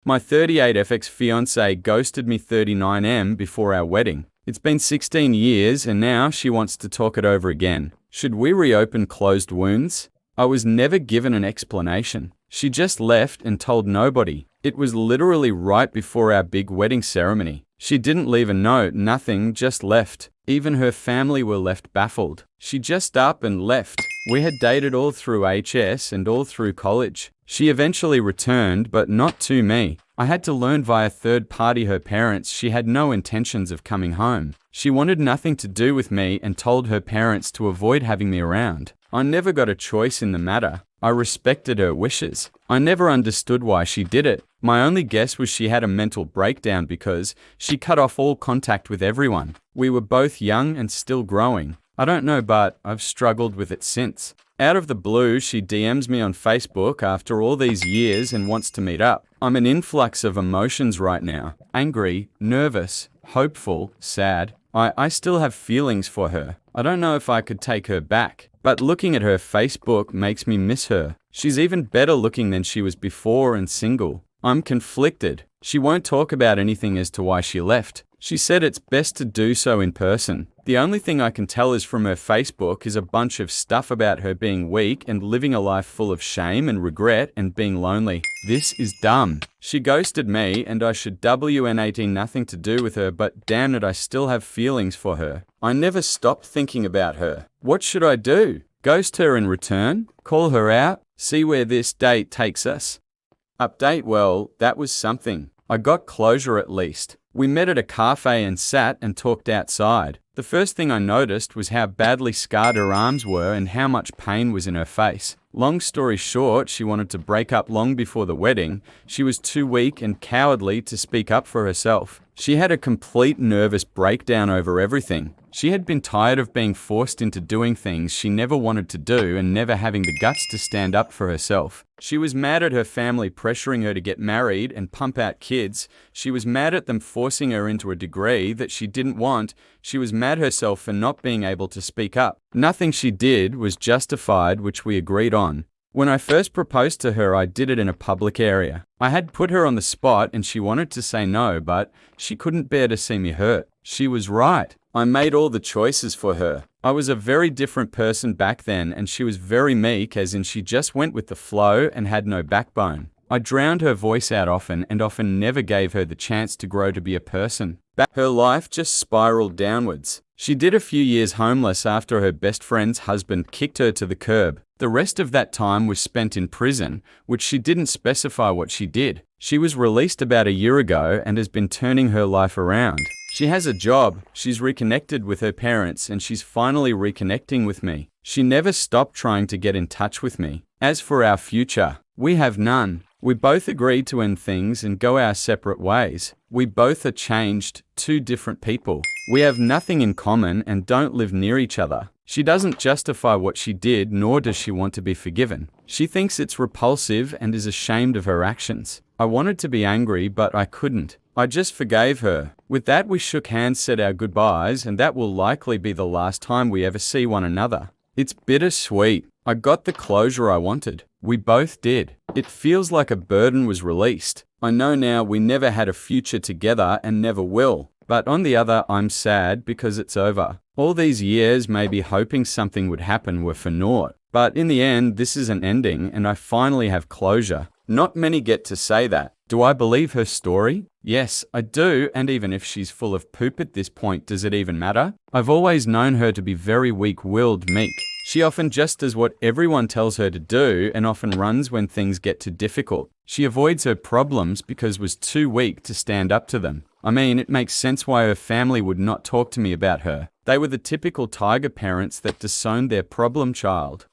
My 38F ex-fiance ghosted me 39M before our wedding. It's been 16 years and now she wants to talk it over again. Should we reopen closed wounds? I was never given an explanation. She just left and told nobody. It was literally right before our big wedding ceremony. She didn't leave a note, nothing, just left. Even her family were left baffled. She just up and left. We had dated all through HS and all through college. She eventually returned, but not to me. I had to learn via third party her parents she had no intentions of coming home. She wanted nothing to do with me and told her parents to avoid having me around. I never got a choice in the matter. I respected her wishes. I never understood why she did it. My only guess was she had a mental breakdown because she cut off all contact with everyone. We were both young and still growing. I don't know, but I've struggled with it since. Out of the blue, she DMs me on Facebook after all these years and wants to meet up. I'm an influx of emotions right now. Angry, nervous, hopeful, sad. I still have feelings for her. I don't know if I could take her back, but looking at her Facebook makes me miss her. She's even better looking than she was before and single. I'm conflicted. She won't talk about anything as to why she left. She said it's best to do so in person. The only thing I can tell is from her Facebook is a bunch of stuff about her being weak and living a life full of shame and regret and being lonely. This is dumb. She ghosted me and I should WN18 nothing to do with her, but damn it, I still have feelings for her. I never stopped thinking about her. What should I do? Ghost her in return? Call her out? See where this date takes us? Update, well, that was something. I got closure at least. We met at a cafe and sat and talked outside. The first thing I noticed was how badly scarred her arms were and how much pain was in her face. Long story short, she wanted to break up long before the wedding. She was too weak and cowardly to speak up for herself. She had a complete nervous breakdown over everything. She had been tired of being forced into doing things she never wanted to do and never having the guts to stand up for herself. She was mad at her family pressuring her to get married and pump out kids. She was mad at them forcing her into a degree that she didn't want. She was mad herself for not being able to speak up. Nothing she did was justified, which we agreed on. When I first proposed to her, I did it in a public area. I had put her on the spot and she wanted to say no, but she couldn't bear to see me hurt. She was right. I made all the choices for her. I was a very different person back then and she was very meek, as in she just went with the flow and had no backbone. I drowned her voice out often and often never gave her the chance to grow to be a person. Her life just spiraled downwards. She did a few years homeless after her best friend's husband kicked her to the curb. The rest of that time was spent in prison, which she didn't specify what she did. She was released about a year ago and has been turning her life around. She has a job, she's reconnected with her parents, and she's finally reconnecting with me. She never stopped trying to get in touch with me. As for our future, we have none. We both agreed to end things and go our separate ways. We both are changed, two different people. We have nothing in common and don't live near each other. She doesn't justify what she did, nor does she want to be forgiven. She thinks it's repulsive and is ashamed of her actions. I wanted to be angry, but I couldn't. I just forgave her. With that, we shook hands, said our goodbyes, and that will likely be the last time we ever see one another. It's bittersweet. I got the closure I wanted. We both did. It feels like a burden was released. I know now we never had a future together and never will. But on the other, I'm sad because it's over. All these years maybe hoping something would happen were for naught. But in the end, this is an ending and I finally have closure. Not many get to say that. Do I believe her story? Yes, I do, and even if she's full of poop at this point, does it even matter? I've always known her to be very weak-willed, meek. She often just does what everyone tells her to do and often runs when things get too difficult. She avoids her problems because was too weak to stand up to them. I mean, it makes sense why her family would not talk to me about her. They were the typical tiger parents that disowned their problem child.